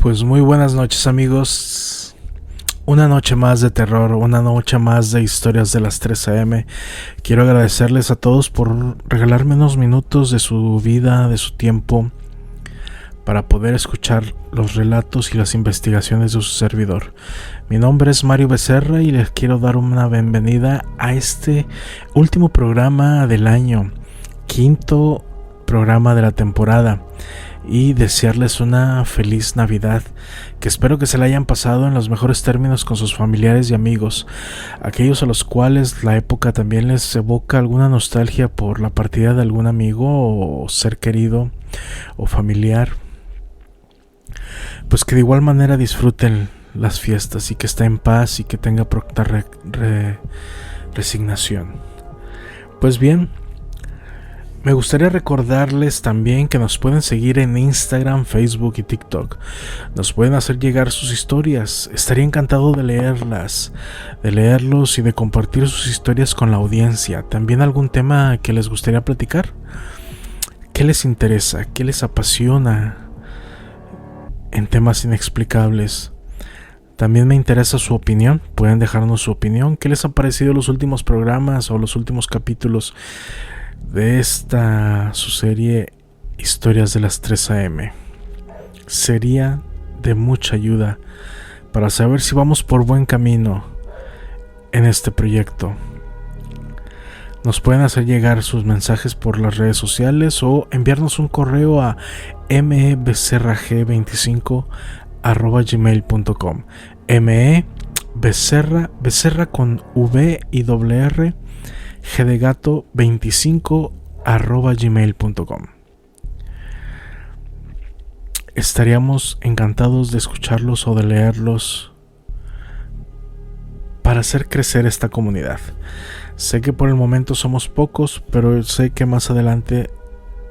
Pues muy buenas noches, amigos. Una noche más de terror, una noche más de historias de las 3 a.m. Quiero agradecerles a todos por regalarme unos minutos de su vida, de su tiempo, para poder escuchar los relatos y las investigaciones de su servidor. Mi nombre es Mario Becerra y les quiero dar una bienvenida a este último programa del año, quinto programa de la temporada, y desearles una feliz Navidad, que espero que se la hayan pasado en los mejores términos con sus familiares y amigos, aquellos a los cuales la época también les evoca alguna nostalgia por la partida de algún amigo o ser querido o familiar. Pues que de igual manera disfruten las fiestas y que esté en paz y que tenga pronta resignación. Pues bien, me gustaría recordarles también que nos pueden seguir en Instagram, Facebook y TikTok. Nos pueden hacer llegar sus historias. Estaría encantado de leerlas, de leerlos y de compartir sus historias con la audiencia. También algún tema que les gustaría platicar. ¿Qué les interesa? ¿Qué les apasiona en temas inexplicables? También me interesa su opinión. Pueden dejarnos su opinión. ¿Qué les han parecido los últimos programas o los últimos capítulos de esta su serie Historias de las 3 a.m.? Sería de mucha ayuda para saber si vamos por buen camino en este proyecto. Nos pueden hacer llegar sus mensajes por las redes sociales o enviarnos un correo a mebecerrag25@gmail.com. Becerra con V y doble R, G de gato 25@gmail.com. Estaríamos encantados de escucharlos o de leerlos para hacer crecer esta comunidad. Sé que por el momento somos pocos, pero sé que más adelante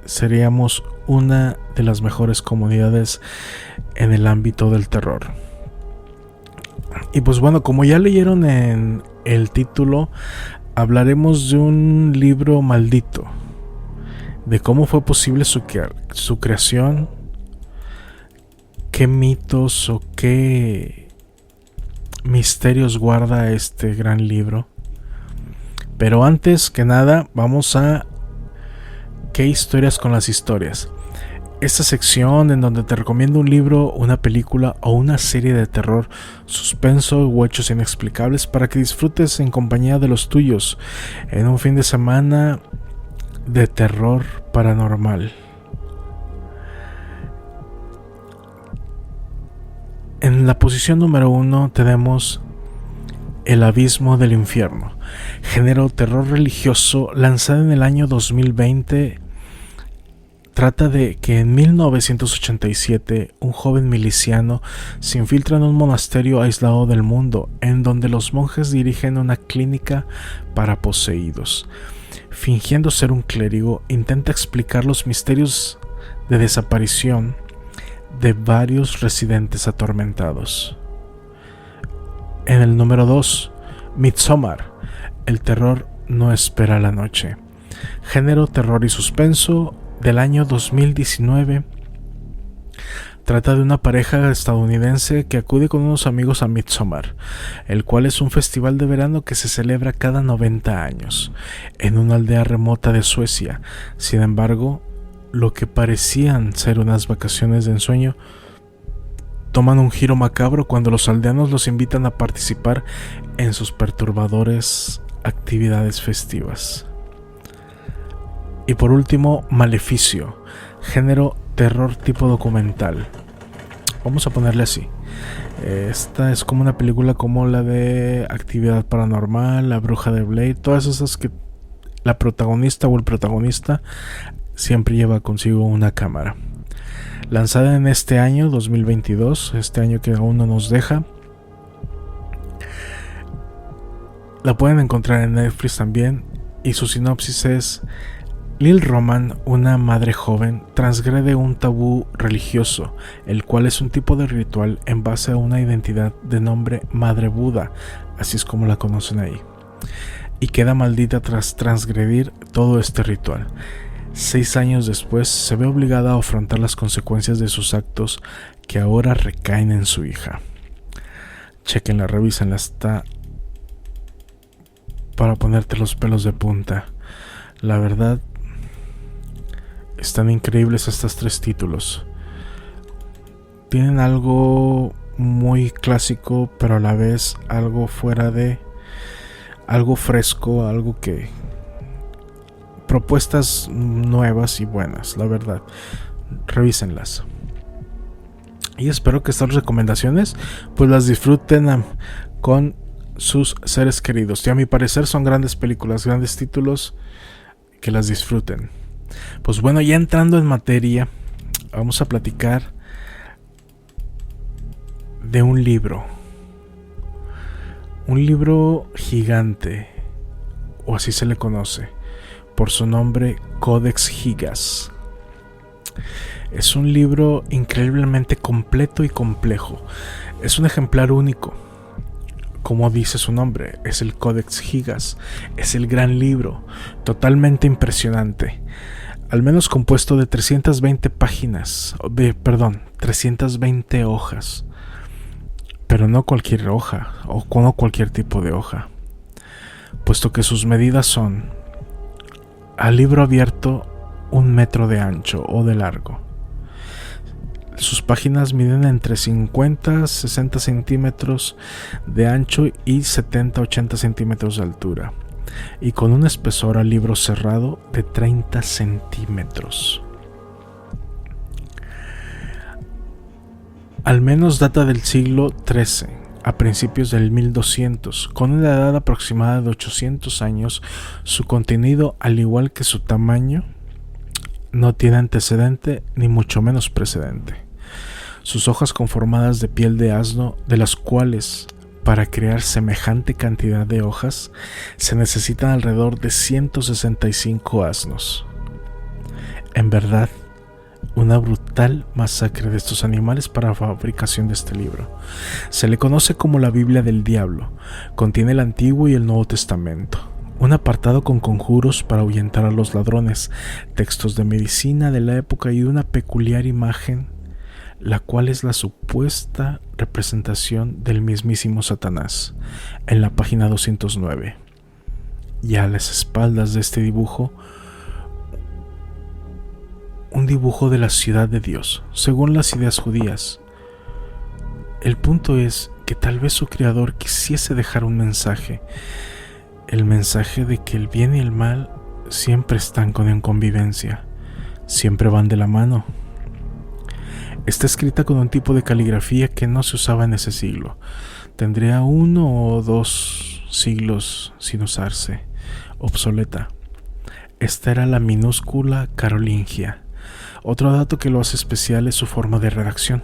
seríamos una de las mejores comunidades en el ámbito del terror. Y pues bueno, como ya leyeron en el título, hablaremos de un libro maldito, de cómo fue posible su creación, qué mitos o qué misterios guarda este gran libro. Pero antes que nada, vamos a ¿qué historias con las historias? Esta sección en donde te recomiendo un libro, una película o una serie de terror, suspenso u hechos inexplicables para que disfrutes en compañía de los tuyos en un fin de semana de terror paranormal. En la posición número 1 tenemos El abismo del infierno, género terror religioso lanzado en el año 2020. Trata de que en 1987 un joven miliciano se infiltra en un monasterio aislado del mundo, en donde los monjes dirigen una clínica para poseídos. Fingiendo ser un clérigo, intenta explicar los misterios de desaparición de varios residentes atormentados. En el número 2, Midsommar, el terror no espera la noche, género terror y suspenso del año 2019. Trata de una pareja estadounidense que acude con unos amigos a Midsommar, el cual es un festival de verano que se celebra cada 90 años en una aldea remota de Suecia. Sin embargo, lo que parecían ser unas vacaciones de ensueño toman un giro macabro cuando los aldeanos los invitan a participar en sus perturbadoras actividades festivas. Y por último, Maleficio, género terror tipo documental. Vamos a ponerle así. Esta es como una película como la de Actividad Paranormal, La Bruja de Blair, todas esas que la protagonista o el protagonista siempre lleva consigo una cámara. Lanzada en este año 2022, este año que aún no nos deja. La pueden encontrar en Netflix también, y su sinopsis es: Lil Roman, una madre joven, transgrede un tabú religioso, el cual es un tipo de ritual en base a una identidad de nombre Madre Buda, así es como la conocen ahí, y queda maldita tras transgredir todo este ritual. 6 años después se ve obligada a afrontar las consecuencias de sus actos que ahora recaen en su hija. Chequenla, revísenla, está para ponerte los pelos de punta. La verdad, están increíbles estos 3 títulos. Tienen algo muy clásico, pero a la vez algo fuera de... algo fresco, algo que... propuestas nuevas y buenas, la verdad. Revísenlas. Y espero que estas recomendaciones pues las disfruten con sus seres queridos. Y a mi parecer son grandes películas, grandes títulos, que las disfruten. Pues bueno, ya entrando en materia, vamos a platicar de un libro. Un libro gigante, o así se le conoce, por su nombre, Codex Gigas. Es un libro increíblemente completo y complejo. Es un ejemplar único. Como dice su nombre, es el Codex Gigas. Es el gran libro, totalmente impresionante. Al menos compuesto de 320 páginas, 320 hojas. Pero no cualquier hoja, o no cualquier tipo de hoja. Puesto que sus medidas son, al libro abierto, 1 metro de ancho o de largo. Sus páginas miden entre 50 a 60 centímetros de ancho y 70 a 80 centímetros de altura, y con un espesor al libro cerrado de 30 centímetros. Al menos data del siglo XIII, a principios del 1200, con una edad aproximada de 800 años. Su contenido, al igual que su tamaño, no tiene antecedente ni mucho menos precedente. Sus hojas conformadas de piel de asno, de las cuales, para crear semejante cantidad de hojas, se necesitan alrededor de 165 asnos. En verdad, una brutal masacre de estos animales para la fabricación de este libro. Se le conoce como la Biblia del Diablo. Contiene el Antiguo y el Nuevo Testamento, un apartado con conjuros para ahuyentar a los ladrones, textos de medicina de la época y una peculiar imagen, la cual es la supuesta representación del mismísimo Satanás, en la página 209. Y a las espaldas de este dibujo, un dibujo de la ciudad de Dios, según las ideas judías. El punto es que tal vez su creador quisiese dejar un mensaje, el mensaje de que el bien y el mal siempre están en convivencia, siempre van de la mano. Está escrita con un tipo de caligrafía que no se usaba en ese siglo. Tendría 1 o 2 siglos sin usarse, obsoleta. Esta era la minúscula carolingia. Otro dato que lo hace especial es su forma de redacción,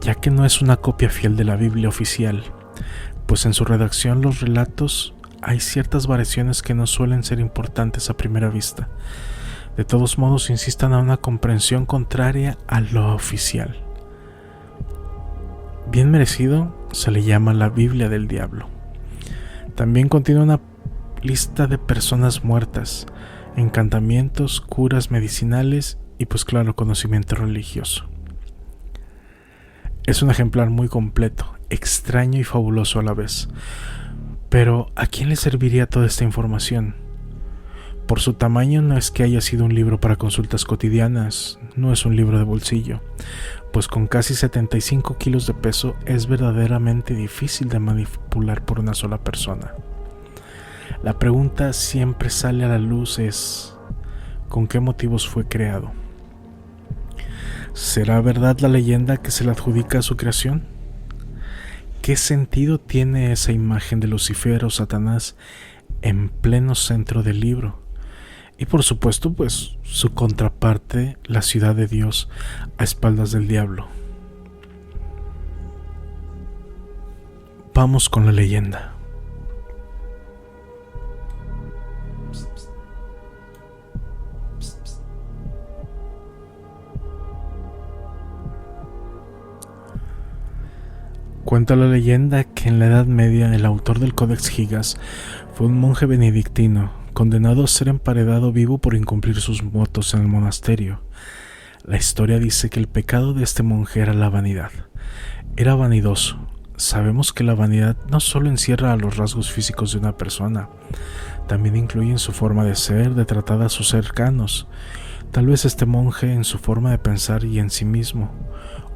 ya que no es una copia fiel de la Biblia oficial, pues en su redacción los relatos hay ciertas variaciones que no suelen ser importantes a primera vista. De todos modos, insistan a una comprensión contraria a lo oficial. Bien merecido, se le llama la Biblia del Diablo. También contiene una lista de personas muertas, encantamientos, curas medicinales y pues claro, conocimiento religioso. Es un ejemplar muy completo, extraño y fabuloso a la vez. Pero, ¿a quién le serviría toda esta información? Por su tamaño no es que haya sido un libro para consultas cotidianas, no es un libro de bolsillo, pues con casi 75 kilos de peso es verdaderamente difícil de manipular por una sola persona. La pregunta siempre sale a la luz es, ¿con qué motivos fue creado? ¿Será verdad la leyenda que se le adjudica a su creación? ¿Qué sentido tiene esa imagen de Lucifer o Satanás en pleno centro del libro? Y por supuesto, pues, su contraparte, la ciudad de Dios, a espaldas del diablo. Vamos con la leyenda. Cuenta la leyenda que en la Edad Media el autor del Codex Gigas fue un monje benedictino condenado a ser emparedado vivo por incumplir sus votos en el monasterio. La historia dice que el pecado de este monje era la vanidad. Era vanidoso. Sabemos que la vanidad no solo encierra a los rasgos físicos de una persona, también incluye en su forma de ser, de tratar a sus cercanos. Tal vez este monje en su forma de pensar y en sí mismo,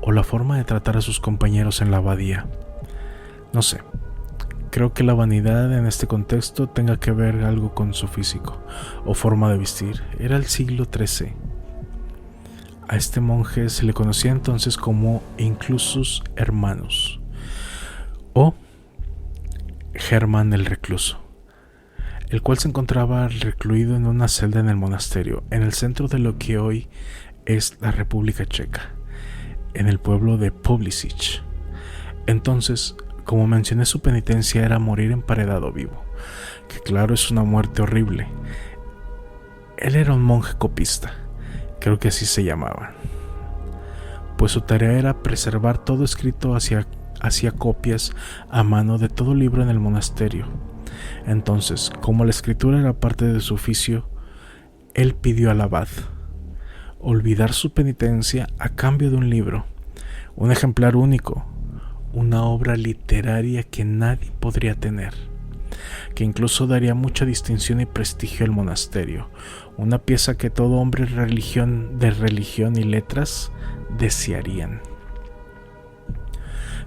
o la forma de tratar a sus compañeros en la abadía. No sé, creo que la vanidad en este contexto tenga que ver algo con su físico o forma de vestir. Era el siglo XIII. A este monje se le conocía entonces como Inclusus Hermanus o Germán el Recluso, el cual se encontraba recluido en una celda en el monasterio, en el centro de lo que hoy es la República Checa, en el pueblo de Poblíčich. Entonces, como mencioné, su penitencia era morir emparedado vivo, que claro es una muerte horrible. Él era un monje copista, creo que así se llamaba, pues su tarea era preservar todo escrito, hacía copias a mano de todo libro en el monasterio. Entonces, como la escritura era parte de su oficio, él pidió al abad olvidar su penitencia a cambio de un libro, un ejemplar único, una obra literaria que nadie podría tener, que incluso daría mucha distinción y prestigio al monasterio, una pieza que todo hombre de religión y letras desearían.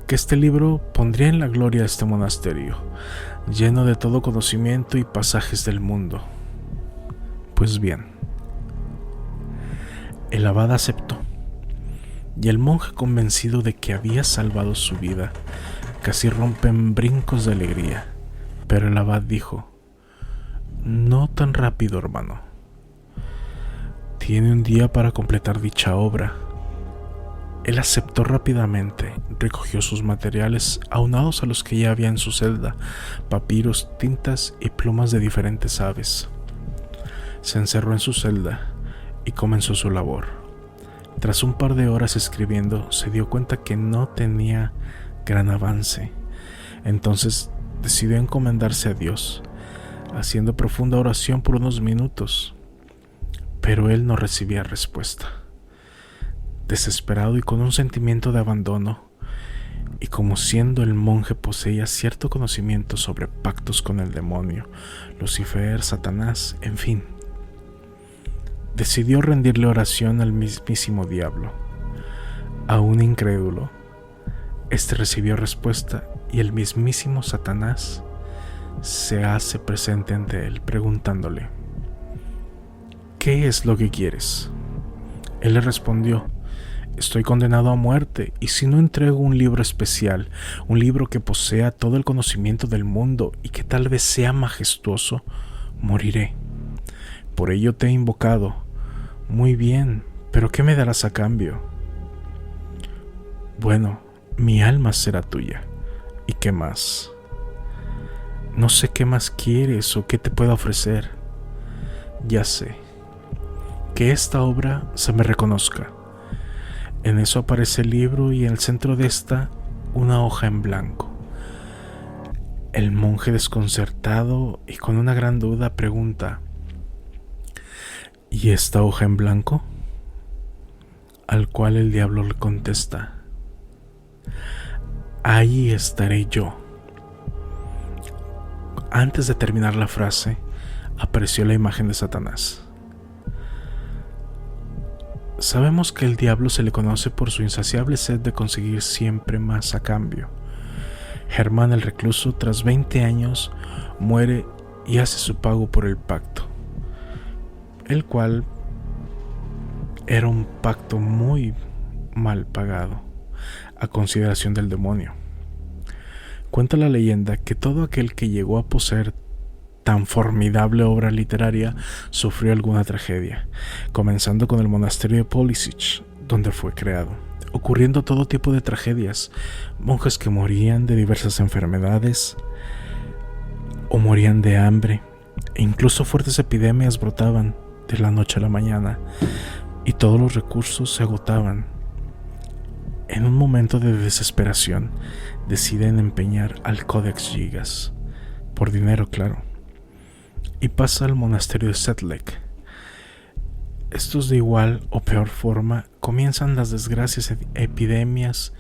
Que este libro pondría en la gloria a este monasterio, lleno de todo conocimiento y pasajes del mundo. Pues bien, el abad aceptó, y el monje, convencido de que había salvado su vida, casi rompe en brincos de alegría. Pero el abad dijo: no tan rápido, hermano. Tiene un día para completar dicha obra. Él aceptó rápidamente, recogió sus materiales aunados a los que ya había en su celda, papiros, tintas y plumas de diferentes aves. Se encerró en su celda y comenzó su labor. Tras un par de horas escribiendo, se dio cuenta que no tenía gran avance. Entonces decidió encomendarse a Dios, haciendo profunda oración por unos minutos, pero él no recibía respuesta. Desesperado y con un sentimiento de abandono, y como siendo el monje poseía cierto conocimiento sobre pactos con el demonio, Lucifer, Satanás, en fin, decidió rendirle oración al mismísimo diablo. Aún incrédulo, este recibió respuesta y el mismísimo Satanás se hace presente ante él, preguntándole: ¿qué es lo que quieres? Él le respondió: estoy condenado a muerte, y si no entrego un libro especial, un libro que posea todo el conocimiento del mundo y que tal vez sea majestuoso, moriré. Por ello te he invocado. Muy bien, pero ¿qué me darás a cambio? Bueno, mi alma será tuya. ¿Y qué más? No sé qué más quieres o qué te puedo ofrecer. Ya sé. Que esta obra se me reconozca. En eso aparece el libro y en el centro de esta una hoja en blanco. El monje, desconcertado y con una gran duda, pregunta: ¿y esta hoja en blanco? Al cual el diablo le contesta: ahí estaré yo. Antes de terminar la frase, apareció la imagen de Satanás. Sabemos que el diablo se le conoce por su insaciable sed de conseguir siempre más a cambio. Germán el Recluso, tras 20 años, muere y hace su pago por el pacto, el cual era un pacto muy mal pagado, a consideración del demonio. Cuenta la leyenda que todo aquel que llegó a poseer tan formidable obra literaria sufrió alguna tragedia, comenzando con el monasterio de Poblíčich, donde fue creado, ocurriendo todo tipo de tragedias: monjes que morían de diversas enfermedades o morían de hambre, e incluso fuertes epidemias brotaban de la noche a la mañana, y todos los recursos se agotaban. En un momento de desesperación, deciden empeñar al Codex Gigas, por dinero, claro, y pasa al monasterio de Sedlec. estos de igual o peor forma comienzan las desgracias epidemias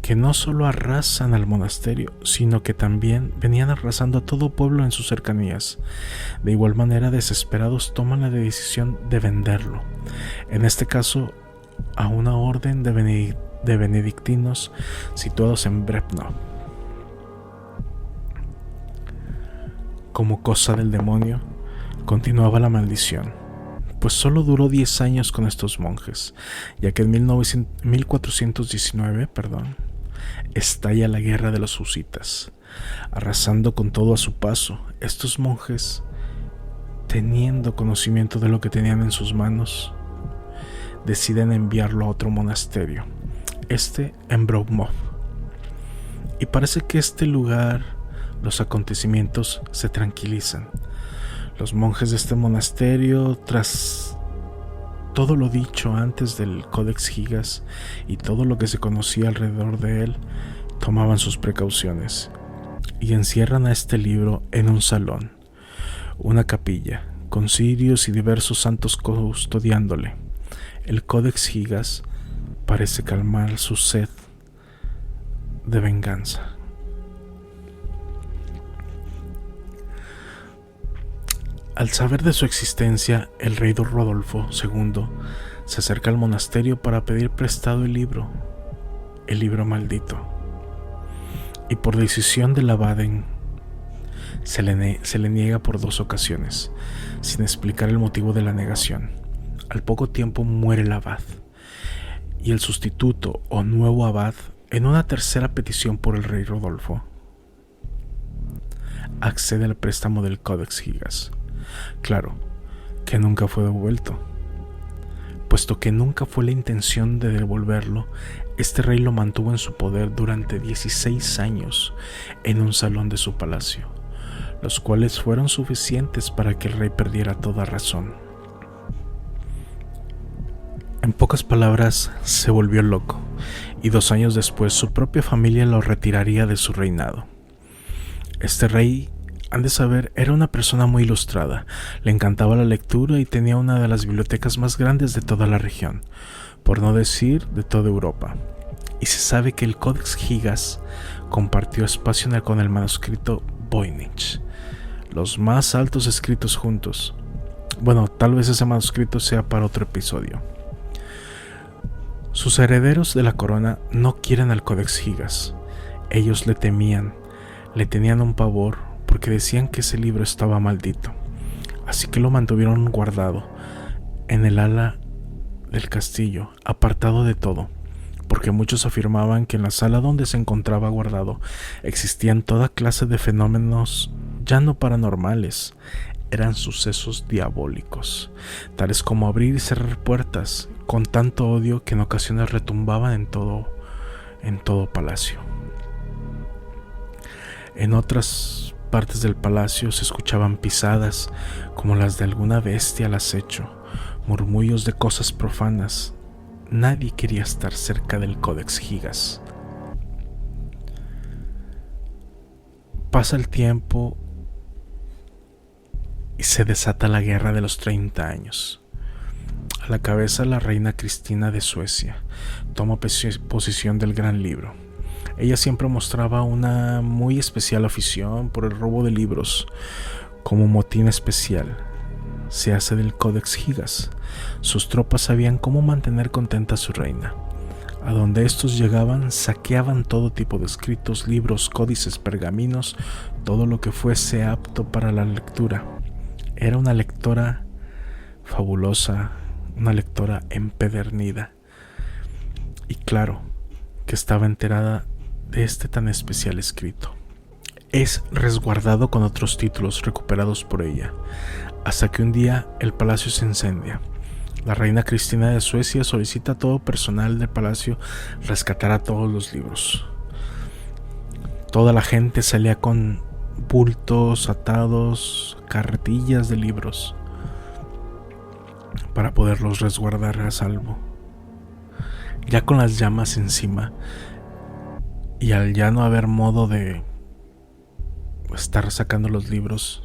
que no solo arrasan al monasterio, sino que también venían arrasando a todo pueblo en sus cercanías. De igual manera, desesperados toman la decisión de venderlo, en este caso a una orden de benedictinos situados en Brno. Como cosa del demonio, continuaba la maldición, pues solo duró 10 años con estos monjes, ya que en 1419, estalla la guerra de los husitas, arrasando con todo a su paso. Estos monjes, teniendo conocimiento de lo que tenían en sus manos, deciden enviarlo a otro monasterio, en Bromov. Y parece que este lugar, los acontecimientos se tranquilizan. Los monjes de este monasterio, tras todo lo dicho antes del Codex Gigas y todo lo que se conocía alrededor de él, tomaban sus precauciones y encierran a este libro en un salón, una capilla, con cirios y diversos santos custodiándole. El Codex Gigas parece calmar su sed de venganza. Al saber de su existencia, el rey Rodolfo II se acerca al monasterio para pedir prestado el libro maldito. Y por decisión del abaden se le niega por 2 ocasiones, sin explicar el motivo de la negación. Al poco tiempo muere el abad, y el sustituto o nuevo abad, en una tercera petición por el rey Rodolfo, accede al préstamo del Codex Gigas. Claro que nunca fue devuelto, puesto que nunca fue la intención de devolverlo. Este rey lo mantuvo en su poder durante 16 años en un salón de su palacio, los cuales fueron suficientes para que el rey perdiera toda razón. En pocas palabras, se volvió loco, y 2 años después su propia familia lo retiraría de su reinado. Este rey, han de saber, era una persona muy ilustrada, le encantaba la lectura y tenía una de las bibliotecas más grandes de toda la región, por no decir de toda Europa. Y se sabe que el Codex Gigas compartió espacio con el manuscrito Voynich, los más altos escritos juntos. Bueno, tal vez ese manuscrito sea para otro episodio. Sus herederos de la corona no quieren al Codex Gigas. Ellos le temían, le tenían un pavor, porque decían que ese libro estaba maldito. Así que lo mantuvieron guardado en el ala del castillo, apartado de todo, porque muchos afirmaban que en la sala donde se encontraba guardado existían toda clase de fenómenos ya no paranormales, eran sucesos diabólicos, tales como abrir y cerrar puertas, con tanto odio que en ocasiones retumbaban en todo palacio. En otras partes del palacio se escuchaban pisadas como las de alguna bestia al acecho, murmullos de cosas profanas. Nadie quería estar cerca del Codex Gigas. Pasa el tiempo y se desata la guerra de los 30 años. A la cabeza la reina Cristina de Suecia toma posesión del gran libro. Ella siempre mostraba una muy especial afición por el robo de libros. Como motín especial se hace del Codex Gigas. Sus tropas sabían cómo mantener contenta a su reina. A donde estos llegaban, saqueaban todo tipo de escritos, libros, códices, pergaminos, todo lo que fuese apto para la lectura. Era una lectora fabulosa, una lectora empedernida. Y claro que estaba enterada de este tan especial escrito. Es resguardado con otros títulos recuperados por ella, hasta que un día el palacio se incendia. La reina Cristina de Suecia solicita a todo personal del palacio rescatar a todos los libros. Toda la gente salía con bultos atados, carretillas de libros, para poderlos resguardar a salvo. Ya con las llamas encima, y al ya no haber modo de estar sacando los libros,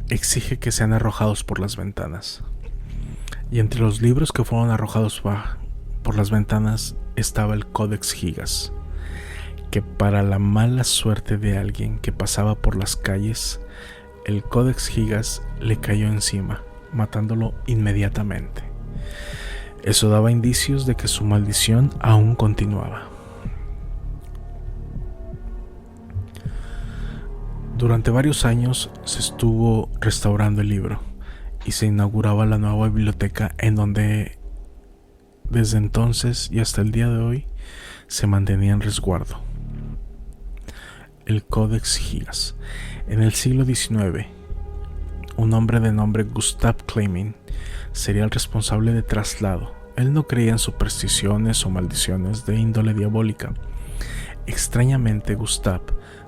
exige que sean arrojados por las ventanas. Y entre los libros que fueron arrojados por las ventanas estaba el Codex Gigas, que para la mala suerte de alguien que pasaba por las calles, el Codex Gigas le cayó encima, matándolo inmediatamente. Eso daba indicios de que su maldición aún continuaba. Durante varios años se estuvo restaurando el libro y se inauguraba la nueva biblioteca, en donde desde entonces y hasta el día de hoy se mantenía en resguardo. El Codex Gigas. En el siglo XIX, un hombre de nombre Gustav Kleiman sería el responsable de traslado. Él no creía en supersticiones o maldiciones de índole diabólica. Extrañamente, Gustav,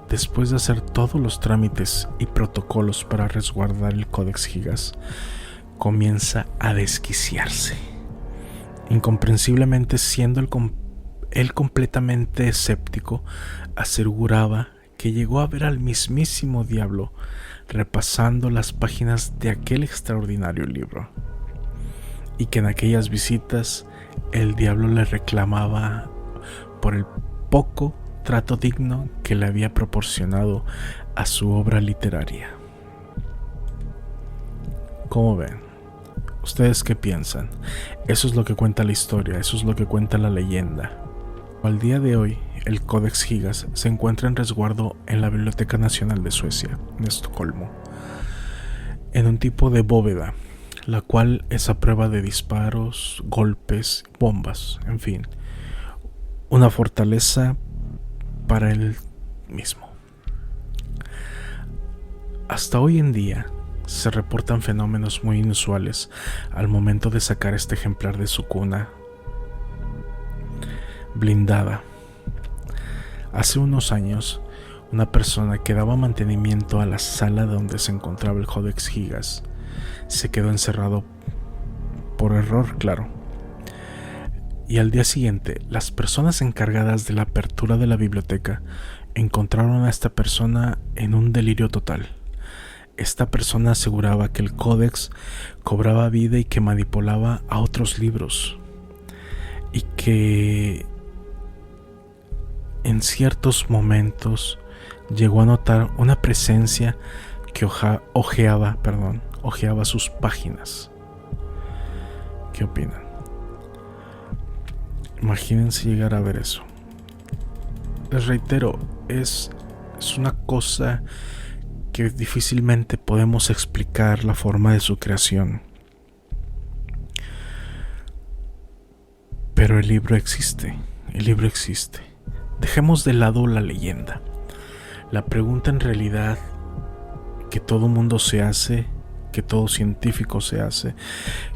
después de hacer todos los trámites y protocolos para resguardar el Codex Gigas, comienza a desquiciarse. Incomprensiblemente, siendo él completamente escéptico, aseguraba que llegó a ver al mismísimo diablo repasando las páginas de aquel extraordinario libro, y que en aquellas visitas el diablo le reclamaba por el poco trato digno que le había proporcionado a su obra literaria. ¿Cómo ven? ¿Ustedes qué piensan? Eso es lo que cuenta la historia, eso es lo que cuenta la leyenda. Al día de hoy, el Codex Gigas se encuentra en resguardo en la Biblioteca Nacional de Suecia, en Estocolmo, en un tipo de bóveda, la cual es a prueba de disparos, golpes, bombas, en fin, una fortaleza para él mismo. Hasta hoy en día se reportan fenómenos muy inusuales al momento de sacar este ejemplar de su cuna blindada. Hace unos años, una persona que daba mantenimiento a la sala donde se encontraba el Codex Gigas se quedó encerrado por error, claro. Y al día siguiente, las personas encargadas de la apertura de la biblioteca encontraron a esta persona en un delirio total. Esta persona aseguraba que el códex cobraba vida y que manipulaba a otros libros, y que en ciertos momentos llegó a notar una presencia que ojeaba sus páginas. ¿Qué opinan? Imagínense llegar a ver eso. Les reitero, es una cosa que difícilmente podemos explicar la forma de su creación. Pero el libro existe, Dejemos de lado la leyenda. La pregunta en realidad que todo mundo se hace, que todo científico se hace,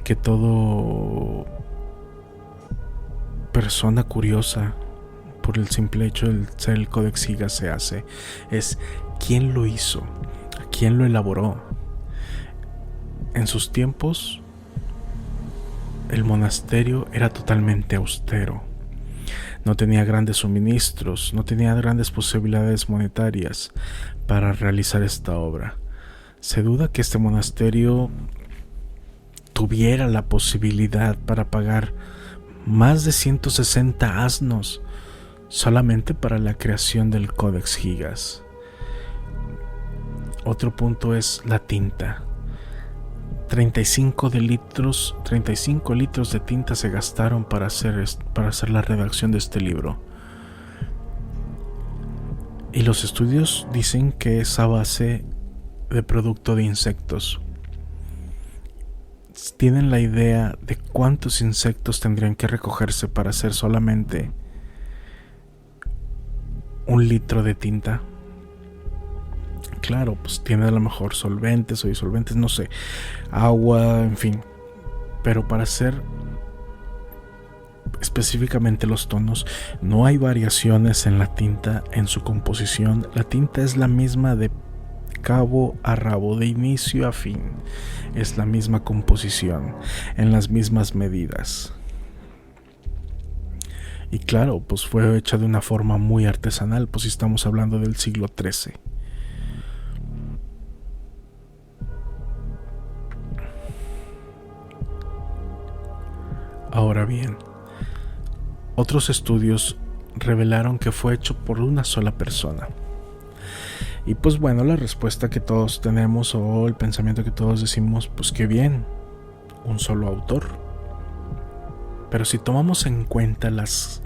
que todo persona curiosa por el simple hecho de ser el Codex Gigas se hace, es: ¿quién lo hizo? ¿Quién lo elaboró? En sus tiempos, el monasterio era totalmente austero. No tenía grandes suministros, no tenía grandes posibilidades monetarias para realizar esta obra. Se duda que este monasterio tuviera la posibilidad para pagar más de 160 asnos solamente para la creación del Codex Gigas. Otro punto es la tinta. 35 litros de tinta se gastaron para hacer la redacción de este libro. Y los estudios dicen que es a base de producto de insectos. ¿Tienen la idea de cuántos insectos tendrían que recogerse para hacer solamente 1 litro de tinta? Claro, pues tiene a lo mejor solventes o disolventes, no sé, agua, en fin. Pero para hacer específicamente los tonos, no hay variaciones en la tinta, en su composición. La tinta es la misma de cabo a rabo, de inicio a fin. Es la misma composición, en las mismas medidas. Y claro, pues fue hecha de una forma muy artesanal, pues si estamos hablando del siglo XIII. Ahora bien, otros estudios revelaron que fue hecho por una sola persona. Y pues bueno, la respuesta que todos tenemos, o el pensamiento que todos decimos, pues qué bien, un solo autor. Pero si tomamos en cuenta las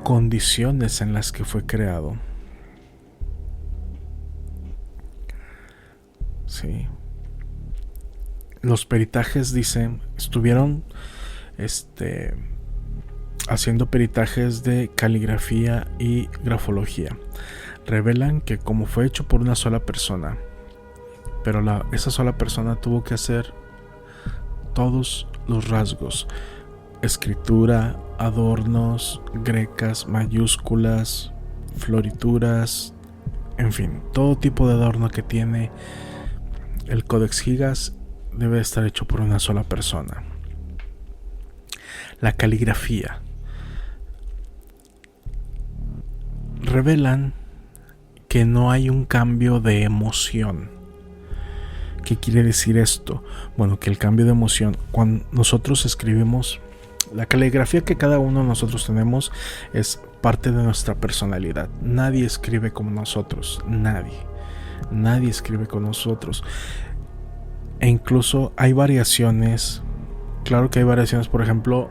condiciones en las que fue creado, sí, los peritajes dicen, estuvieron haciendo peritajes de caligrafía y grafología. Revelan que como fue hecho por una sola persona, pero esa sola persona tuvo que hacer todos los rasgos: escritura, adornos, grecas, mayúsculas, florituras, en fin, todo tipo de adorno que tiene el Codex Gigas debe estar hecho por una sola persona. La caligrafía. Revelan que no hay un cambio de emoción. ¿Qué quiere decir esto? Bueno, que el cambio de emoción, cuando nosotros escribimos, la caligrafía que cada uno de nosotros tenemos es parte de nuestra personalidad. Nadie escribe como nosotros, nadie escribe como nosotros. E incluso hay variaciones, claro que hay variaciones, por ejemplo,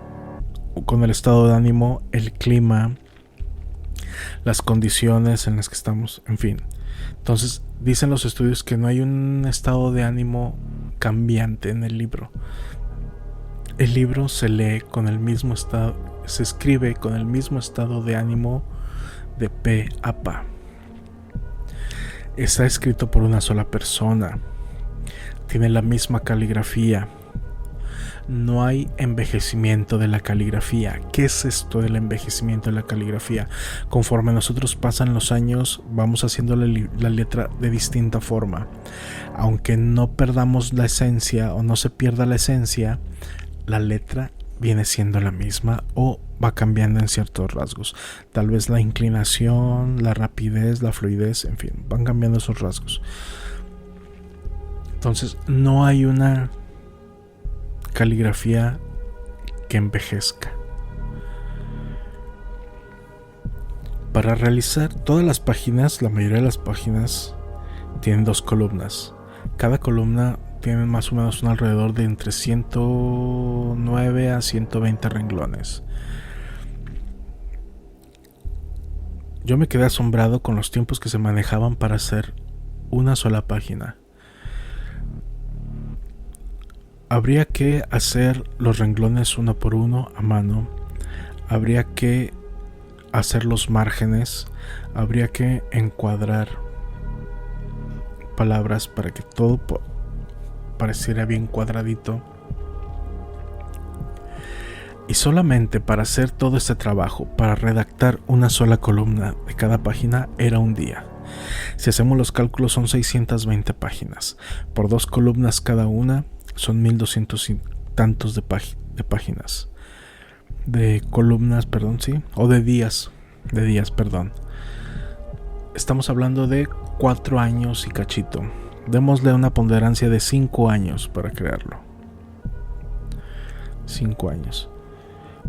con el estado de ánimo, el clima, las condiciones en las que estamos, en fin. Entonces, dicen los estudios que no hay un estado de ánimo cambiante en el libro. El libro se lee con el mismo estado, se escribe con el mismo estado de ánimo de pe a pa. Está escrito por una sola persona. Tiene la misma caligrafía. No hay envejecimiento de la caligrafía. ¿Qué es esto del envejecimiento de la caligrafía? Conforme nosotros pasan los años, vamos haciendo la letra de distinta forma. Aunque no perdamos la esencia o no se pierda la esencia, la letra viene siendo la misma o va cambiando en ciertos rasgos. Tal vez la inclinación, la rapidez, la fluidez, en fin, van cambiando esos rasgos. Entonces, no hay una caligrafía que envejezca. Para realizar todas las páginas, la mayoría de las páginas tienen 2 columnas. Cada columna tiene más o menos un alrededor de entre 109 a 120 renglones. Yo me quedé asombrado con los tiempos que se manejaban para hacer una sola página. Habría que hacer los renglones uno por uno a mano. Habría que hacer los márgenes. Habría que encuadrar palabras para que todo pareciera bien cuadradito. Y solamente para hacer todo este trabajo, para redactar una sola columna de cada página, era un día. Si hacemos los cálculos, son 620 páginas. Por 2 columnas cada una, son 1200 y tantos de páginas. De columnas, perdón, sí. O de días, perdón. Estamos hablando de 4 años y cachito. Démosle una ponderancia de 5 años para crearlo. 5 años.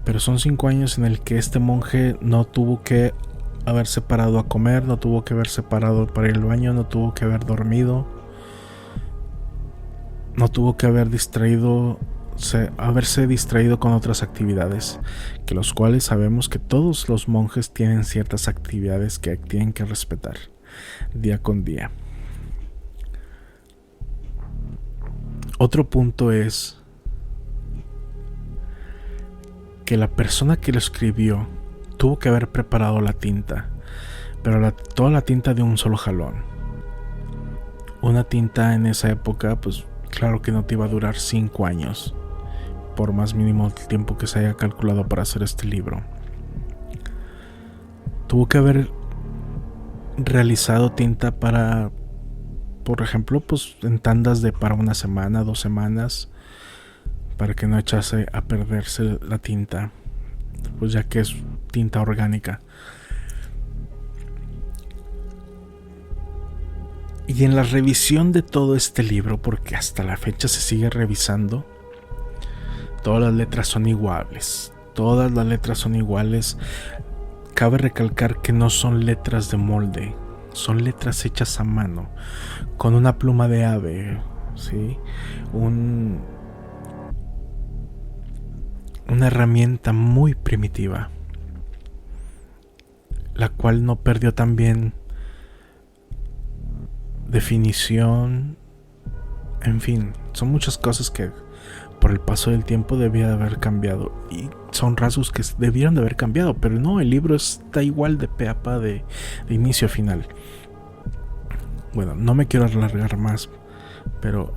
Pero son 5 años en el que este monje no tuvo que haberse parado a comer, no tuvo que haberse parado para ir al baño, no tuvo que haber dormido, no tuvo que haberse distraído con otras actividades, que los cuales sabemos que todos los monjes tienen ciertas actividades que tienen que respetar día con día. Otro punto es que la persona que lo escribió tuvo que haber preparado la tinta, pero toda la tinta de un solo jalón. Una tinta en esa época, pues claro que no te iba a durar 5 años, por más mínimo tiempo que se haya calculado para hacer este libro. Tuvo que haber realizado tinta para, por ejemplo, pues en tandas de para 1 semana, 2 semanas, para que no echase a perderse la tinta, pues ya que es tinta orgánica. Y Y en la revisión de todo este libro, porque hasta la fecha se sigue revisando, todas las letras son iguales. Todas las letras son iguales. Cabe recalcar que no son letras de molde, son letras hechas a mano, con una pluma de ave, ¿sí? Una herramienta muy primitiva, la cual no perdió también definición. En fin, son muchas cosas que por el paso del tiempo debía de haber cambiado, y son rasgos que debieron de haber cambiado, pero no, el libro está igual de pe a pa de inicio a final. Bueno, no me quiero alargar más, pero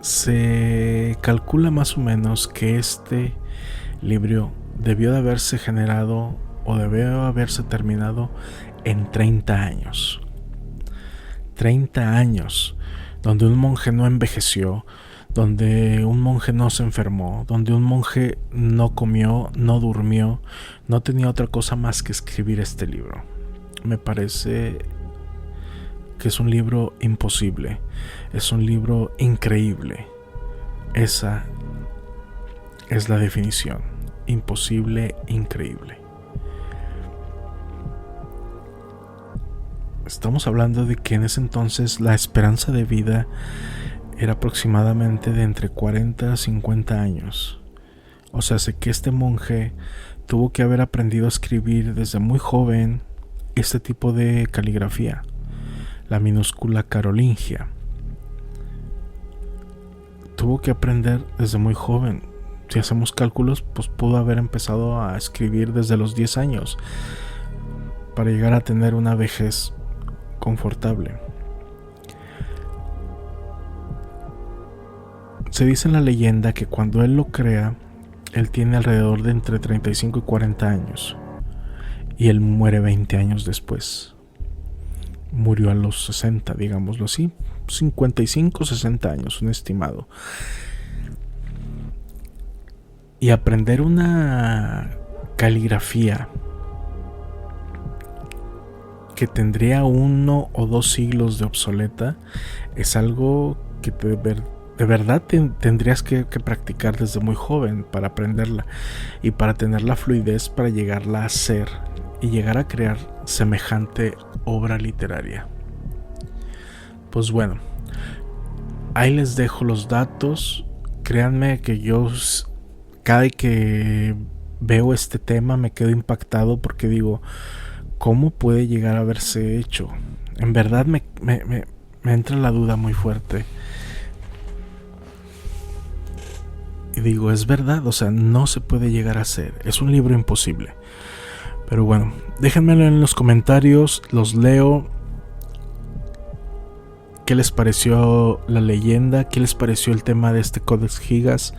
se calcula más o menos que este libro debió de haberse generado o debió haberse terminado en 30 años. 30 años donde un monje no envejeció, donde un monje no se enfermó, donde un monje no comió, no durmió, no tenía otra cosa más que escribir este libro. Me parece que es un libro imposible, es un libro increíble. Esa es la definición: imposible, increíble. Estamos hablando de que en ese entonces la esperanza de vida era aproximadamente de entre 40 a 50 años. O sea, sé que este monje tuvo que haber aprendido a escribir desde muy joven este tipo de caligrafía, la minúscula carolingia. Tuvo que aprender desde muy joven. Si hacemos cálculos, pues pudo haber empezado a escribir desde los 10 años para llegar a tener una vejez confortable. Se dice en la leyenda que cuando él lo crea, él tiene alrededor de entre 35 y 40 años, y él muere 20 años después. Murió a los 60, digámoslo así, 55, 60 años, un estimado. Y aprender una caligrafía que tendría 1 o 2 siglos de obsoleta es algo que de verdad tendrías que practicar desde muy joven para aprenderla y para tener la fluidez para llegarla a hacer y llegar a crear semejante obra literaria. Pues bueno, ahí les dejo los datos. Créanme que yo cada que veo este tema me quedo impactado, porque digo, ¿cómo puede llegar a haberse hecho? En verdad me entra la duda muy fuerte. Y digo, es verdad, o sea, no se puede llegar a hacer. Es un libro imposible. Pero bueno, déjenmelo en los comentarios, los leo. ¿Qué les pareció la leyenda? ¿Qué les pareció el tema de este Codex Gigas?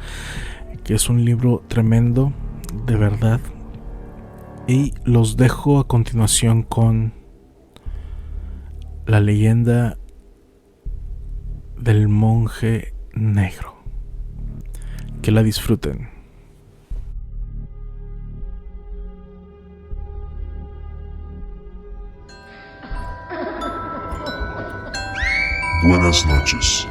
Que es un libro tremendo, de verdad. Y los dejo a continuación con la leyenda del monje negro. Que la disfruten. Buenas noches.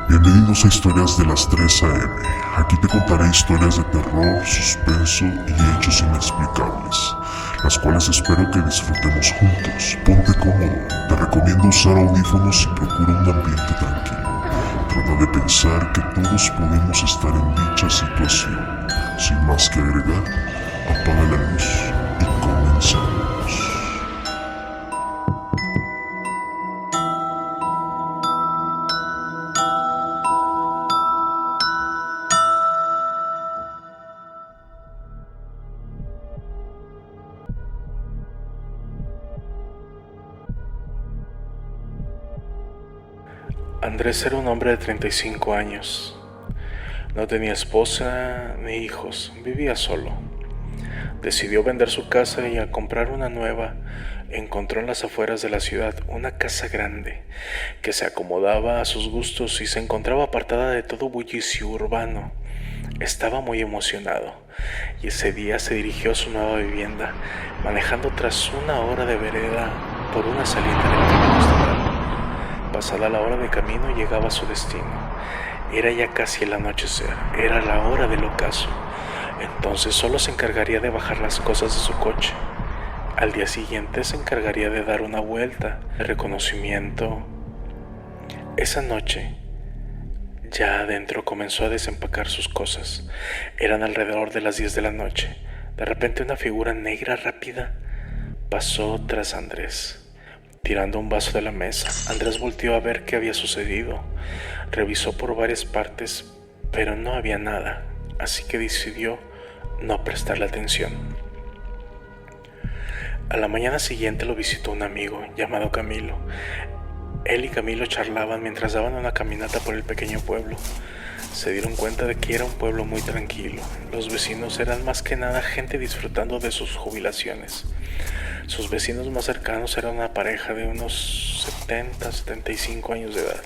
Bienvenidos a Historias de las 3 AM. Aquí te contaré historias de terror, suspenso y hechos inexplicables, las cuales espero que disfrutemos juntos. Ponte cómodo, te recomiendo usar audífonos y procura un ambiente tranquilo. Trata de pensar que todos podemos estar en dicha situación. Sin más que agregar, apaga la luz y comenzamos. Andrés era un hombre de 35 años. No tenía esposa ni hijos, vivía solo. Decidió vender su casa y al comprar una nueva, encontró en las afueras de la ciudad una casa grande que se acomodaba a sus gustos y se encontraba apartada de todo bullicio urbano. Estaba muy emocionado y ese día se dirigió a su nueva vivienda, manejando tras 1 hora de vereda por una salida del camino estatal. Pasada la hora de camino llegaba a su destino. Era ya casi el anochecer, era la hora del ocaso. Entonces solo se encargaría de bajar las cosas de su coche. Al día siguiente se encargaría de dar una vuelta de reconocimiento. Esa noche, ya adentro comenzó a desempacar sus cosas. Eran alrededor de las 10 de la noche. De repente una figura negra rápida pasó tras Andrés, tirando un vaso de la mesa. Andrés volteó a ver qué había sucedido. Revisó por varias partes, pero no había nada, así que decidió no prestarle atención. A la mañana siguiente lo visitó un amigo llamado Camilo. Él y Camilo charlaban mientras daban una caminata por el pequeño pueblo. Se dieron cuenta de que era un pueblo muy tranquilo. Los vecinos eran más que nada gente disfrutando de sus jubilaciones. Sus vecinos más cercanos eran una pareja de unos 75 años de edad,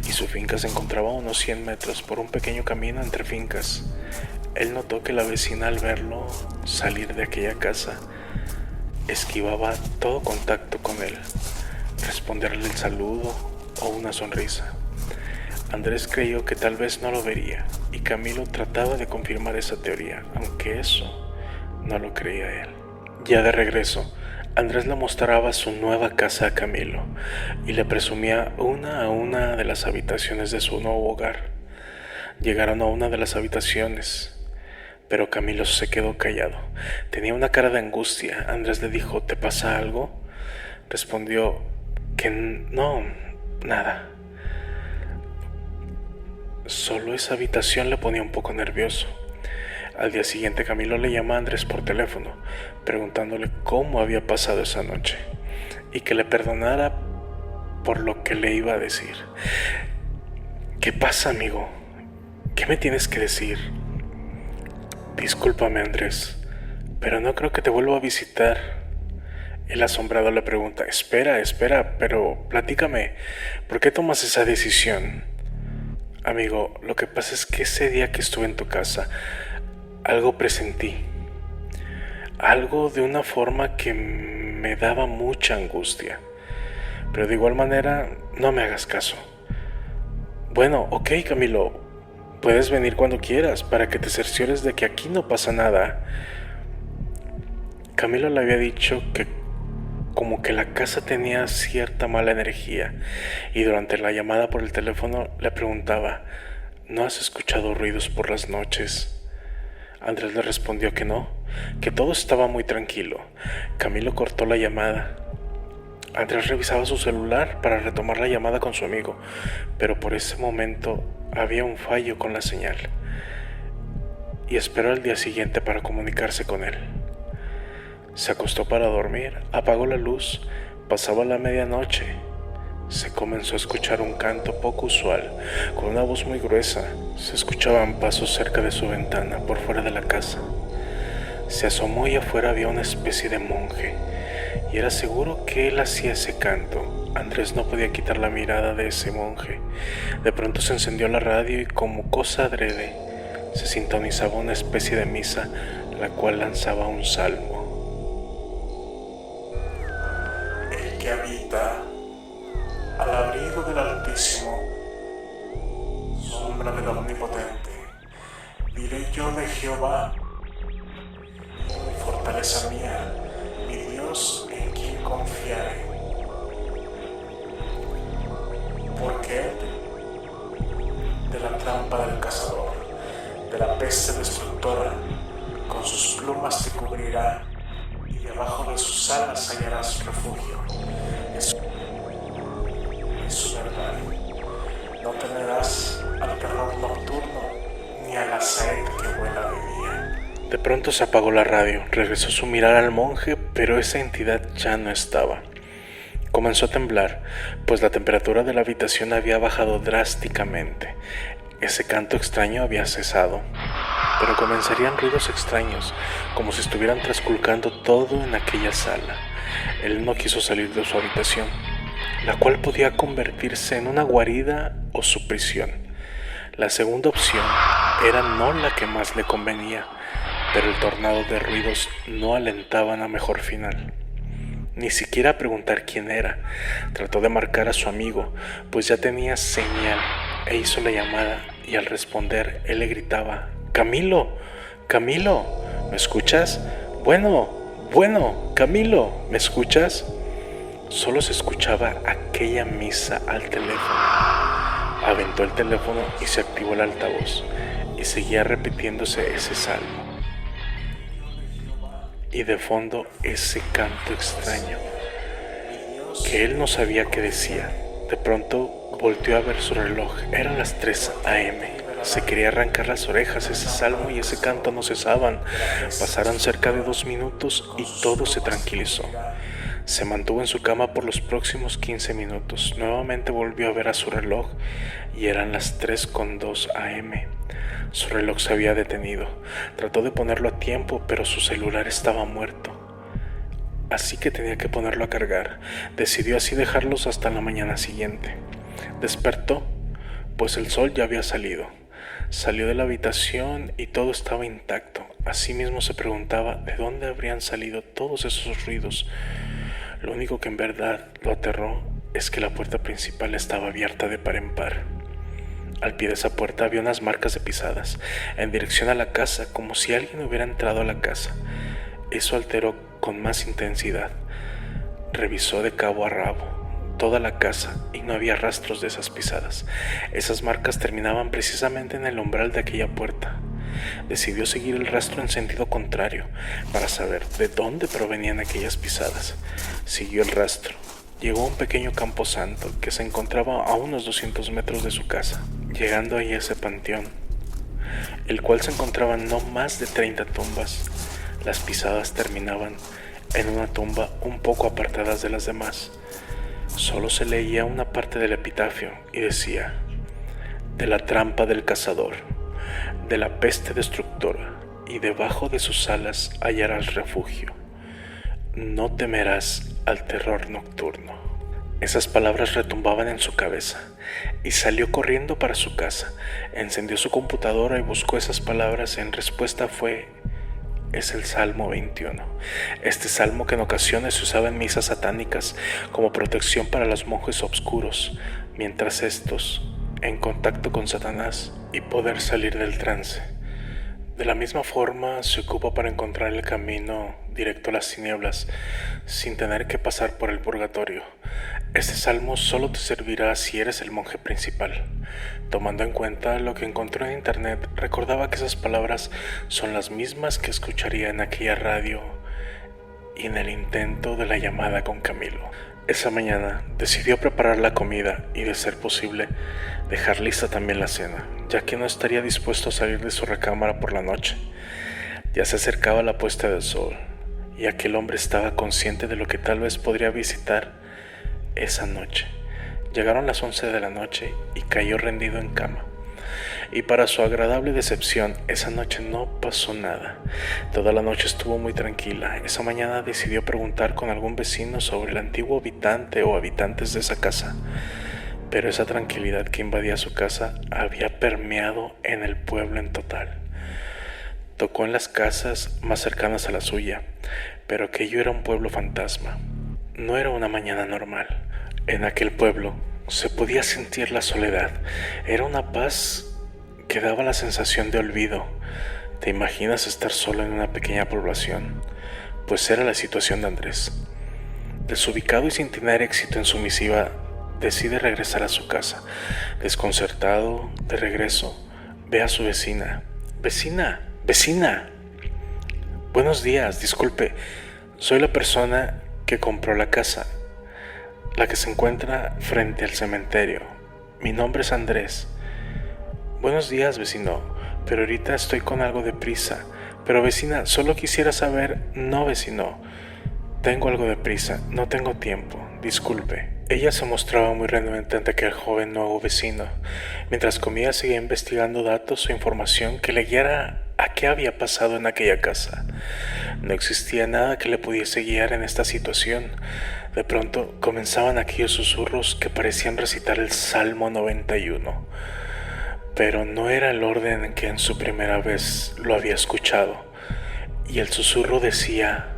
y su finca se encontraba a unos 100 metros por un pequeño camino entre fincas. Él notó que la vecina, al verlo salir de aquella casa, esquivaba todo contacto con él, responderle el saludo o una sonrisa. Andrés creyó que tal vez no lo vería, y Camilo trataba de confirmar esa teoría, aunque eso no lo creía él. Ya de regreso, Andrés le mostraba su nueva casa a Camilo y le presumía una a una de las habitaciones de su nuevo hogar. Llegaron a una de las habitaciones, pero Camilo se quedó callado. Tenía una cara de angustia. Andrés le dijo: ¿te pasa algo? Respondió que no, nada. Solo esa habitación le ponía un poco nervioso. Al día siguiente Camilo le llama a Andrés por teléfono, preguntándole cómo había pasado esa noche y que le perdonara por lo que le iba a decir. ¿Qué pasa, amigo? ¿Qué me tienes que decir? Discúlpame, Andrés, pero no creo que te vuelva a visitar. El asombrado le pregunta: Espera, pero platícame, ¿por qué tomas esa decisión? Amigo, lo que pasa es que ese día que estuve en tu casa, algo presentí, algo de una forma que me daba mucha angustia, pero de igual manera no me hagas caso. Bueno, ok, Camilo, puedes venir cuando quieras para que te cerciores de que aquí no pasa nada. Camilo le había dicho que como que la casa tenía cierta mala energía, y durante la llamada por el teléfono le preguntaba: ¿no has escuchado ruidos por las noches? Andrés le respondió que no, que todo estaba muy tranquilo. Camilo cortó la llamada. Andrés revisaba su celular para retomar la llamada con su amigo, pero por ese momento había un fallo con la señal, y esperó al día siguiente para comunicarse con él. Se acostó para dormir, apagó la luz, pasaba la medianoche. Se comenzó a escuchar un canto poco usual, con una voz muy gruesa. Se escuchaban pasos cerca de su ventana, por fuera de la casa. Se asomó y afuera había una especie de monje, y era seguro que él hacía ese canto. Andrés no podía quitar la mirada de ese monje. De pronto se encendió la radio y, como cosa adrede, se sintonizaba una especie de misa, la cual lanzaba un salmo. El que habita al abrigo del Altísimo, sombra del Omnipotente, diré yo de Jehová: mi fortaleza mía, mi Dios en quien confiaré. Porque Él, de la trampa del cazador, de la peste destructora, con sus plumas te cubrirá, y debajo de sus alas hallarás refugio. Es su verdad. No temerás al terror nocturno, ni a la saeta que vuela de día. De pronto se apagó la radio. Regresó su mirada al monje, pero esa entidad ya no estaba. Comenzó a temblar, pues la temperatura de la habitación había bajado drásticamente. Ese canto extraño había cesado, pero comenzarían ruidos extraños, como si estuvieran trasculcando todo en aquella sala. Él no quiso salir de su habitación, la cual podía convertirse en una guarida o su prisión. La segunda opción era no la que más le convenía, pero el tornado de ruidos no alentaban a mejor final. ni siquiera a preguntar quién era. Trató de marcar a su amigo, pues ya tenía señal, e hizo la llamada, y al responder, él le gritaba: «Camilo, Camilo, ¿me escuchas? Bueno, Camilo, ¿me escuchas?». Solo se escuchaba aquella misa al teléfono. Aventó el teléfono y se activó el altavoz, y seguía repitiéndose ese salmo. Y de fondo ese canto extraño, que él no sabía qué decía. De pronto volteó a ver su reloj. Eran las 3 a.m. Se quería arrancar las orejas. Ese salmo y ese canto no cesaban. Pasaron cerca de 2 minutos y todo se tranquilizó. Se mantuvo en su cama por los próximos 15 minutos. Nuevamente volvió a ver a su reloj y eran las 3:02 a.m. Su reloj se había detenido. Trató de ponerlo a tiempo, pero su celular estaba muerto. Así que tenía que ponerlo a cargar. Decidió así dejarlos hasta la mañana siguiente. Despertó, pues el sol ya había salido. Salió de la habitación y todo estaba intacto. Asimismo se preguntaba de dónde habrían salido todos esos ruidos. Lo único que en verdad lo aterró es que la puerta principal estaba abierta de par en par. Al pie de esa puerta había unas marcas de pisadas en dirección a la casa, como si alguien hubiera entrado a la casa. Eso alteró con más intensidad. Revisó de cabo a rabo toda la casa y no había rastros de esas pisadas. Esas marcas terminaban precisamente en el umbral de aquella puerta. Decidió seguir el rastro en sentido contrario para saber de dónde provenían aquellas pisadas. Siguió el rastro. Llegó a un pequeño camposanto que se encontraba a unos 200 metros de su casa. Llegando ahí a ese panteón, el cual se encontraba no más de 30 tumbas, las pisadas terminaban en una tumba un poco apartadas de las demás. Solo se leía una parte del epitafio y decía: «De la trampa del cazador, de la peste destructora, y debajo de sus alas hallarás refugio. No temerás al terror nocturno». Esas palabras retumbaban en su cabeza y salió corriendo para su casa. Encendió su computadora y buscó esas palabras. En respuesta es el Salmo 21. Este salmo que en ocasiones se usaba en misas satánicas como protección para los monjes obscuros, mientras estos, en contacto con Satanás y poder salir del trance. De la misma forma se ocupa para encontrar el camino directo a las tinieblas sin tener que pasar por el purgatorio. Este salmo solo te servirá si eres el monje principal. Tomando en cuenta lo que encontró en internet, recordaba que esas palabras son las mismas que escucharía en aquella radio y en el intento de la llamada con Camilo. Esa mañana decidió preparar la comida y, de ser posible, dejar lista también la cena, ya que no estaría dispuesto a salir de su recámara por la noche. Ya se acercaba la puesta del sol, y aquel hombre estaba consciente de lo que tal vez podría visitar esa noche. Llegaron las 11 de la noche y cayó rendido en cama. Y para su agradable decepción, esa noche no pasó nada. Toda la noche estuvo muy tranquila. Esa mañana decidió preguntar con algún vecino sobre el antiguo habitante o habitantes de esa casa. Pero esa tranquilidad que invadía su casa había permeado en el pueblo en total. Tocó en las casas más cercanas a la suya, pero aquello era un pueblo fantasma. No era una mañana normal. En aquel pueblo se podía sentir la soledad. Era una paz que daba la sensación de olvido. ¿Te imaginas estar solo en una pequeña población? Pues era la situación de Andrés. Desubicado y sin tener éxito en su misiva, decide regresar a su casa. Desconcertado, de regreso, ve a su vecina. ¡Vecina! Buenos días, disculpe. Soy la persona que compró la casa, la que se encuentra frente al cementerio. Mi nombre es Andrés. Buenos días, vecino, pero ahorita estoy con algo de prisa. Pero vecina, solo quisiera saber... No, vecino, tengo algo de prisa, no tengo tiempo, disculpe. Ella se mostraba muy renuente ante aquel joven nuevo vecino. Mientras comía seguía investigando datos o información que le guiara a qué había pasado en aquella casa. No existía nada que le pudiese guiar en esta situación. De pronto comenzaban aquellos susurros que parecían recitar el Salmo 91. Pero no era el orden en que en su primera vez lo había escuchado. Y el susurro decía: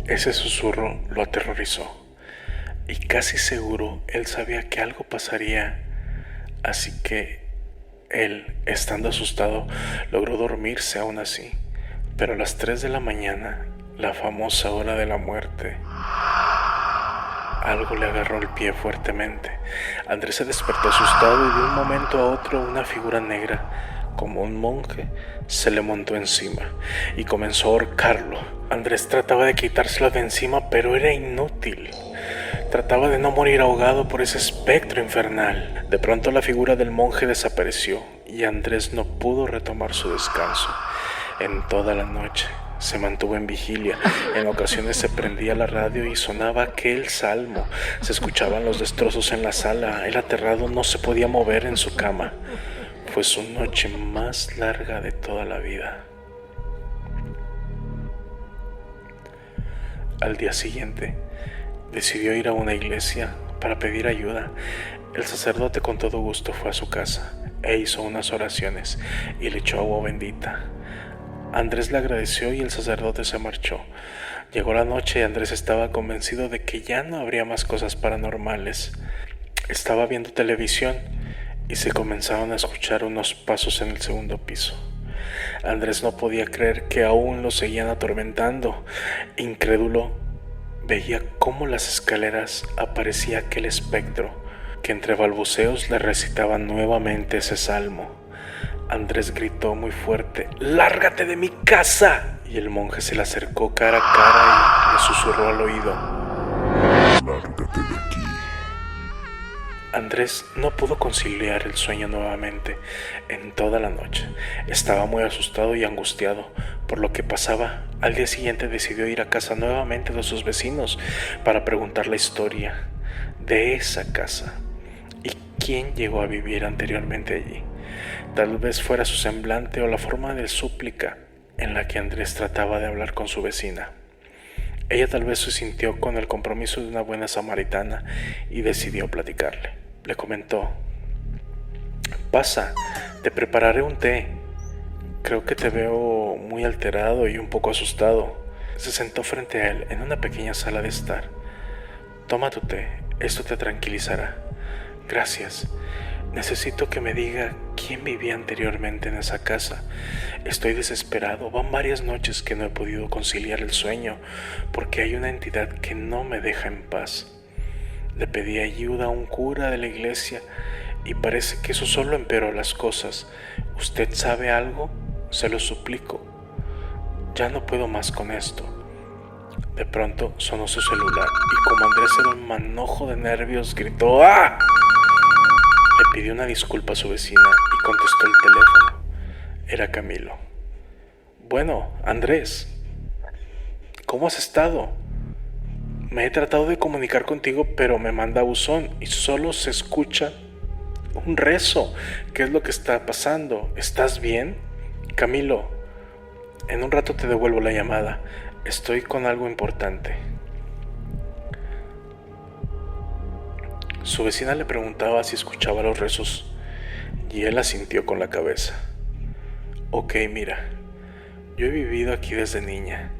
Ese susurro lo aterrorizó, y casi seguro él sabía que algo pasaría, así que él, estando asustado, logró dormirse aún así. Pero a las 3 de la mañana, la famosa hora de la muerte, algo le agarró el pie fuertemente. Andrés se despertó asustado y de un momento a otro una figura negra, como un monje, se le montó encima y comenzó a ahorcarlo. Andrés trataba de quitárselo de encima, pero era inútil. Trataba de no morir ahogado por ese espectro infernal. De pronto la figura del monje desapareció y Andrés no pudo retomar su descanso. En toda la noche se mantuvo en vigilia. En ocasiones se prendía la radio y sonaba aquel salmo. Se escuchaban los destrozos en la sala. Él, aterrado, no se podía mover en su cama. Fue su noche más larga de toda la vida. Al día siguiente, decidió ir a una iglesia para pedir ayuda. El sacerdote con todo gusto fue a su casa e hizo unas oraciones y le echó agua bendita. Andrés le agradeció y el sacerdote se marchó. Llegó la noche y Andrés estaba convencido de que ya no habría más cosas paranormales. Estaba viendo televisión y se comenzaron a escuchar unos pasos en el segundo piso. Andrés no podía creer que aún lo seguían atormentando. Incrédulo, veía cómo las escaleras aparecía aquel espectro que entre balbuceos le recitaba nuevamente ese salmo. Andrés gritó muy fuerte: ¡lárgate de mi casa! Y el monje se le acercó cara a cara y le susurró al oído: lárgate de aquí. Andrés no pudo conciliar el sueño nuevamente en toda la noche. Estaba muy asustado y angustiado por lo que pasaba. Al día siguiente decidió ir a casa nuevamente de sus vecinos para preguntar la historia de esa casa y quién llegó a vivir anteriormente allí. Tal vez fuera su semblante o la forma de súplica en la que Andrés trataba de hablar con su vecina. Ella tal vez se sintió con el compromiso de una buena samaritana y decidió platicarle. Le comentó: pasa, te prepararé un té. Creo que te veo muy alterado y un poco asustado. Se sentó frente a él en una pequeña sala de estar. Toma tu té, esto te tranquilizará. Gracias. Necesito que me diga quién vivía anteriormente en esa casa. Estoy desesperado. Van varias noches que no he podido conciliar el sueño porque hay una entidad que no me deja en paz. Le pedí ayuda a un cura de la iglesia y parece que eso solo empeoró las cosas. ¿Usted sabe algo? Se lo suplico. Ya no puedo más con esto. De pronto sonó su celular y como Andrés era un manojo de nervios, gritó: ¡ah! Le pidió una disculpa a su vecina y contestó el teléfono. Era Camilo. Bueno, Andrés, ¿cómo has estado? Me he tratado de comunicar contigo, pero me manda buzón y solo se escucha un rezo. ¿Qué es lo que está pasando? ¿Estás bien? Camilo, en un rato te devuelvo la llamada. Estoy con algo importante. Su vecina le preguntaba si escuchaba los rezos y él asintió con la cabeza. Ok, mira, yo he vivido aquí desde niña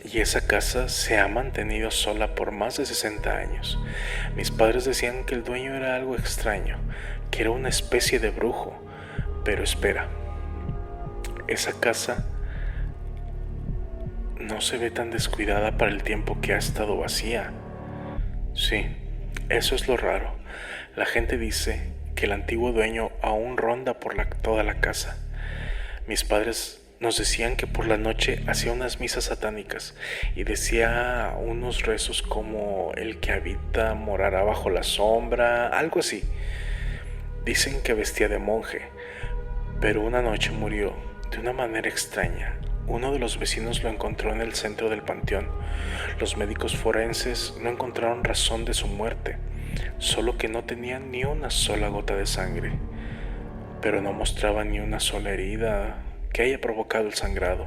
y esa casa se ha mantenido sola por más de 60 años. Mis padres decían que el dueño era algo extraño, que era una especie de brujo. Pero espera, esa casa no se ve tan descuidada para el tiempo que ha estado vacía. Sí, eso es lo raro. La gente dice que el antiguo dueño aún ronda por toda la casa. Mis padres nos decían que por la noche hacía unas misas satánicas y decía unos rezos como el que habita morará bajo la sombra, algo así. Dicen que vestía de monje, pero una noche murió de una manera extraña. Uno de los vecinos lo encontró en el centro del panteón. Los médicos forenses no encontraron razón de su muerte, solo que no tenía ni una sola gota de sangre, pero no mostraba ni una sola herida que haya provocado el sangrado.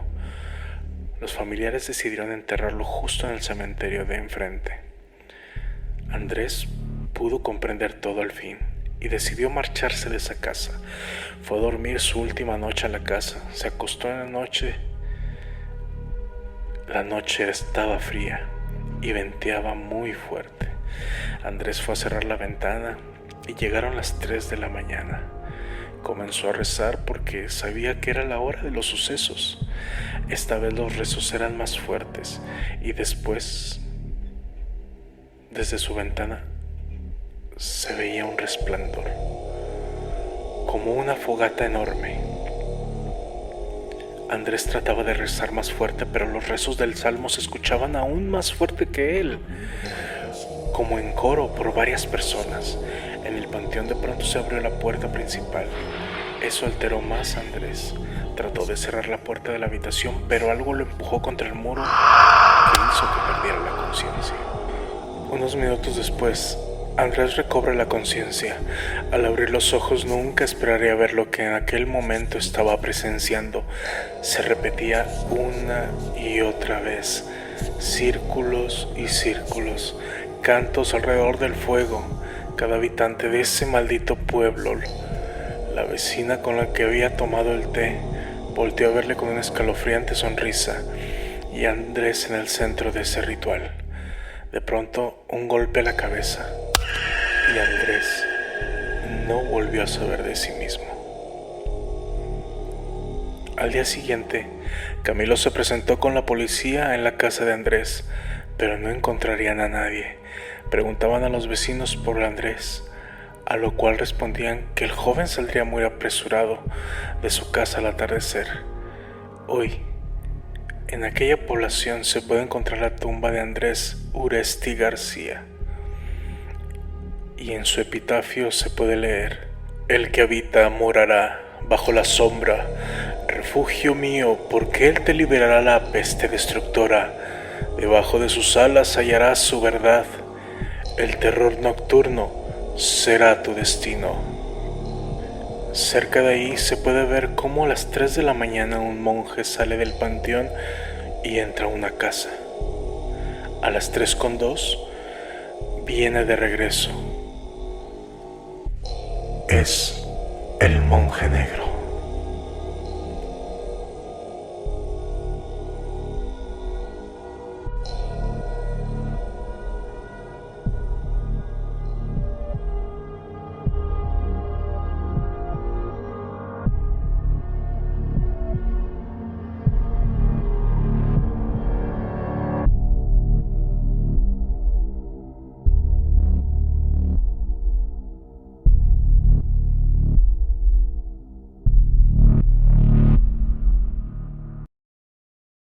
Los familiares decidieron enterrarlo justo en el cementerio de enfrente. Andrés pudo comprender todo al fin y decidió marcharse de esa casa. Fue a dormir su última noche a la casa. Se acostó en la noche. La noche estaba fría y venteaba muy fuerte. Andrés fue a cerrar la ventana y llegaron las 3 de la mañana. Comenzó a rezar porque sabía que era la hora de los sucesos. Esta vez los rezos eran más fuertes y después, desde su ventana, se veía un resplandor, como una fogata enorme. Andrés trataba de rezar más fuerte, pero los rezos del salmo se escuchaban aún más fuerte que él, como en coro por varias personas. En el panteón de pronto se abrió la puerta principal. Eso alteró más a Andrés. Trató de cerrar la puerta de la habitación, pero algo lo empujó contra el muro que hizo que perdiera la conciencia. Unos minutos después, Andrés recobra la conciencia. Al abrir los ojos nunca esperaría ver lo que en aquel momento estaba presenciando. Se repetía una y otra vez, círculos y círculos, cantos alrededor del fuego. Cada habitante de ese maldito pueblo, la vecina con la que había tomado el té, volteó a verle con una escalofriante sonrisa, y Andrés en el centro de ese ritual. De pronto, un golpe a la cabeza, y Andrés no volvió a saber de sí mismo. Al día siguiente, Camilo se presentó con la policía en la casa de Andrés, pero no encontrarían a nadie. Preguntaban a los vecinos por Andrés, a lo cual respondían que el joven saldría muy apresurado de su casa al atardecer. Hoy, en aquella población se puede encontrar la tumba de Andrés Uresti García, y en su epitafio se puede leer: el que habita morará bajo la sombra, refugio mío, porque él te liberará la peste destructora, debajo de sus alas hallarás su verdad, el terror nocturno será tu destino. Cerca de ahí se puede ver cómo a las 3 de la mañana un monje sale del panteón y entra a una casa. A las 3:02 viene de regreso. Es el monje negro.